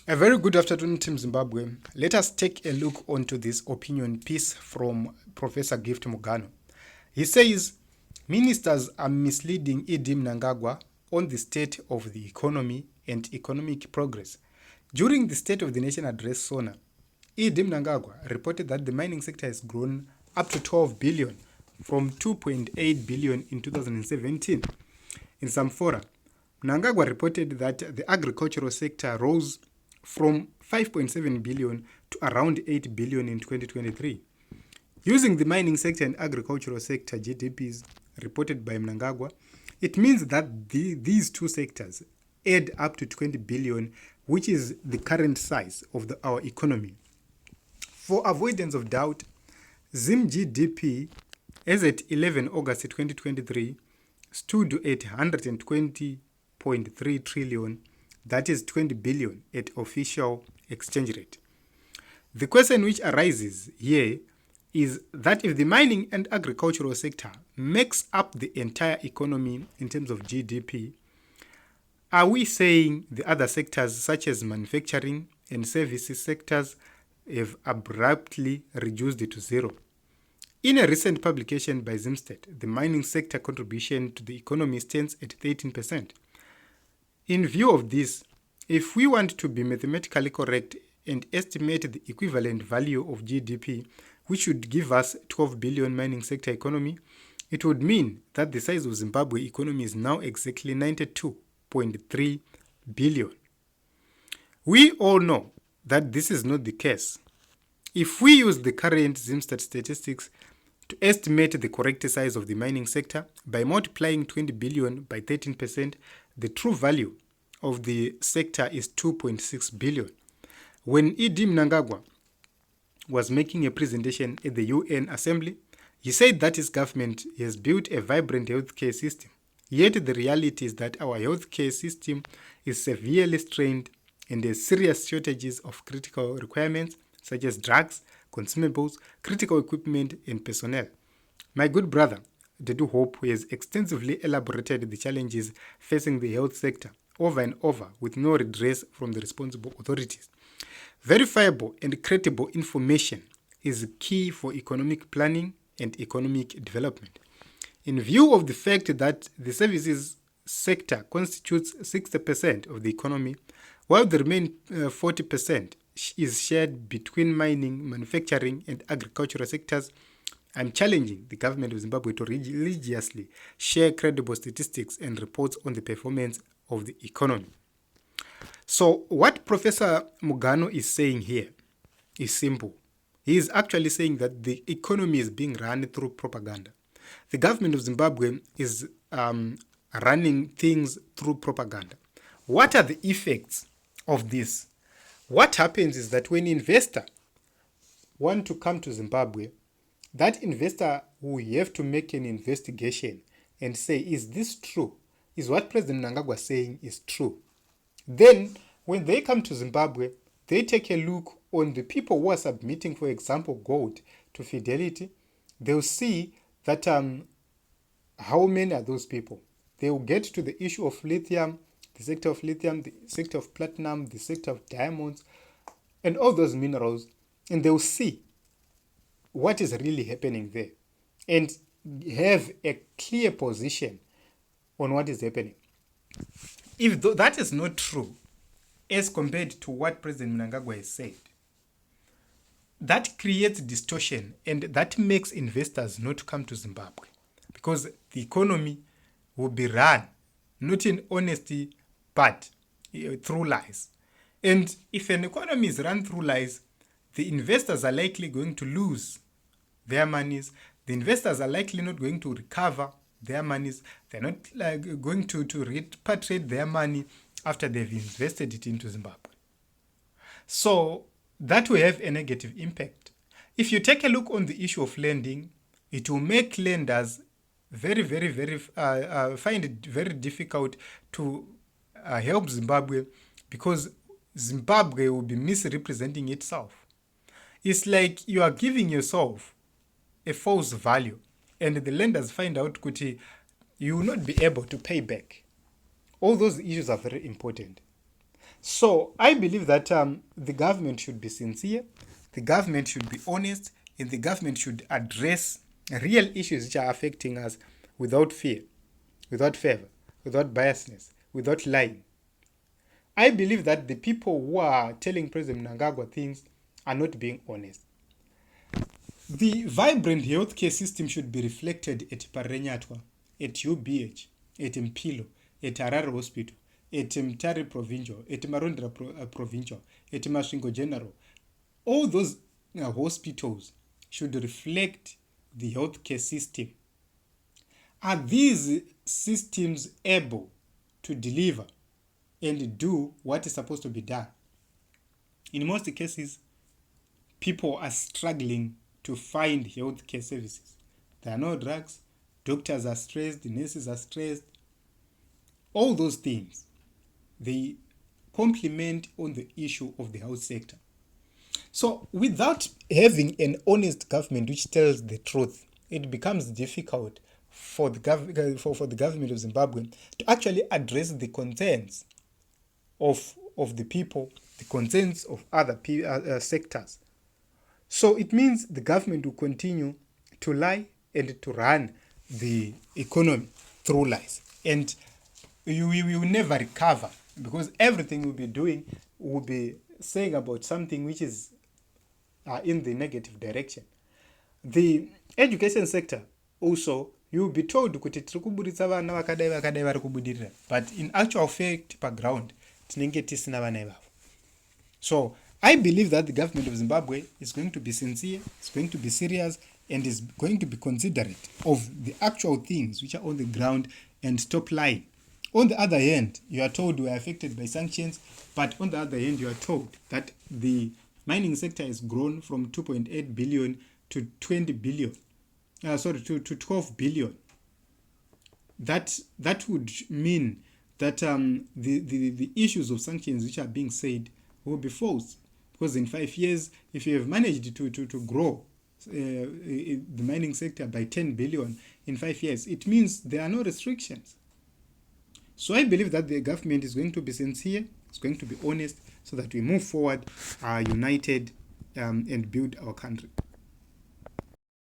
A very good afternoon, Team Zimbabwe. Let us take a look onto this opinion piece from Professor Gift Mugano. He says, ministers are misleading ED Mnangagwa on the state of the economy and economic progress. During the State of the Nation address, SONA, ED Mnangagwa reported that the mining sector has grown up to 12 billion from 2.8 billion in 2017. In some fora, Mnangagwa reported that the agricultural sector rose from 5.7 billion to around 8 billion in 2023. Using the mining sector and agricultural sector GDPs reported by Mnangagwa, it means that these two sectors add up to 20 billion, which is the current size of our economy. For avoidance of doubt, Zim GDP as at 11 August 2023 stood at 120.3 trillion, that is 20 billion at official exchange rate. The question which arises here is that if the mining and agricultural sector makes up the entire economy in terms of GDP, are we saying the other sectors such as manufacturing and services sectors have abruptly reduced to zero? In a recent publication by Zimstat, the mining sector contribution to the economy stands at 13%. In view of this, if we want to be mathematically correct and estimate the equivalent value of GDP, which would give us 12 billion mining sector economy, it would mean that the size of Zimbabwe economy is now exactly 92.3 billion. We all know that this is not the case. If we use the current Zimstat statistics to estimate the correct size of the mining sector by multiplying 20 billion by 13%, the true value of the sector is 2.6 billion. When ED Mnangagwa was making a presentation at the UN Assembly, he said that his government has built a vibrant healthcare system. Yet the reality is that our healthcare system is severely strained and has serious shortages of critical requirements such as drugs, consumables, critical equipment, and personnel. My good brother, Dedu Hope, has extensively elaborated the challenges facing the health sector over and over with no redress from the responsible authorities. Verifiable and credible information is key for economic planning and economic development. In view of the fact that the services sector constitutes 60% of the economy, while the remaining 40% is shared between mining, manufacturing, and agricultural sectors, I'm challenging the government of Zimbabwe to religiously share credible statistics and reports on the performance of the economy. So what Professor Mugano is saying here is simple. He is actually saying that the economy is being run through propaganda. The government of Zimbabwe is running things through propaganda. What are the effects of this? What happens is that when an investor wants to come to Zimbabwe, that investor will have to make an investigation and say, is this true? Is what President Mnangagwa is saying is true? Then, when they come to Zimbabwe, they take a look on the people who are submitting, for example, gold to Fidelity. They'll see that how many are those people? They will get to the issue of lithium, the sector of lithium, the sector of platinum, the sector of diamonds, and all those minerals, and they'll see what is really happening there and have a clear position on what is happening. If that is not true, as compared to what President Mnangagwa has said, that creates distortion and that makes investors not come to Zimbabwe because the economy will be run not in honesty but through lies. And if an economy is run through lies, the investors are likely going to lose their monies. The investors are likely not going to recover their monies. They're not going to repatriate their money after they've invested it into Zimbabwe. So that will have a negative impact. If you take a look on the issue of lending, it will make lenders find it very difficult to help Zimbabwe because Zimbabwe will be misrepresenting itself. It's like you are giving yourself a false value and the lenders find out that you will not be able to pay back. All those issues are very important. So I believe that the government should be sincere, the government should be honest, and the government should address real issues which are affecting us without fear, without favor, without biasness, without lying. I believe that the people who are telling President Mnangagwa things are not being honest. The vibrant healthcare system should be reflected at Parenyatwa, at UBH, at Mpilo, at Harare Hospital, at Mtari Provincial, at Marondra Provincial, at Masvingo General. All those hospitals should reflect the healthcare system. Are these systems able to deliver and do what is supposed to be done? In most cases, people are struggling to find healthcare services. There are no drugs, doctors are stressed, nurses are stressed. All those things, they complement on the issue of the health sector. So without having an honest government which tells the truth, it becomes difficult for the government of Zimbabwe to actually address the concerns of the people, the concerns of other sectors. So it means the government will continue to lie and to run the economy through lies. And we will never recover, because everything we'll be doing will be saying about something which is in the negative direction. The education sector also, you'll be told kuti tiri kuburitsa vana vakadai vakadai vari kubudirira, but in actual fact background tinenge tisina vana ivavo. So I believe that the government of Zimbabwe is going to be sincere, is going to be serious, and is going to be considerate of the actual things which are on the ground and stop lying. On the other hand, you are told we are affected by sanctions, but on the other hand, you are told that the mining sector has grown from 2.8 billion to 20 billion. To 12 billion. That would mean that the issues of sanctions which are being said will be false. Because in 5 years, if you have managed to grow the mining sector by 10 billion in 5 years, it means there are no restrictions. So I believe that the government is going to be sincere, it's going to be honest, so that we move forward united and build our country.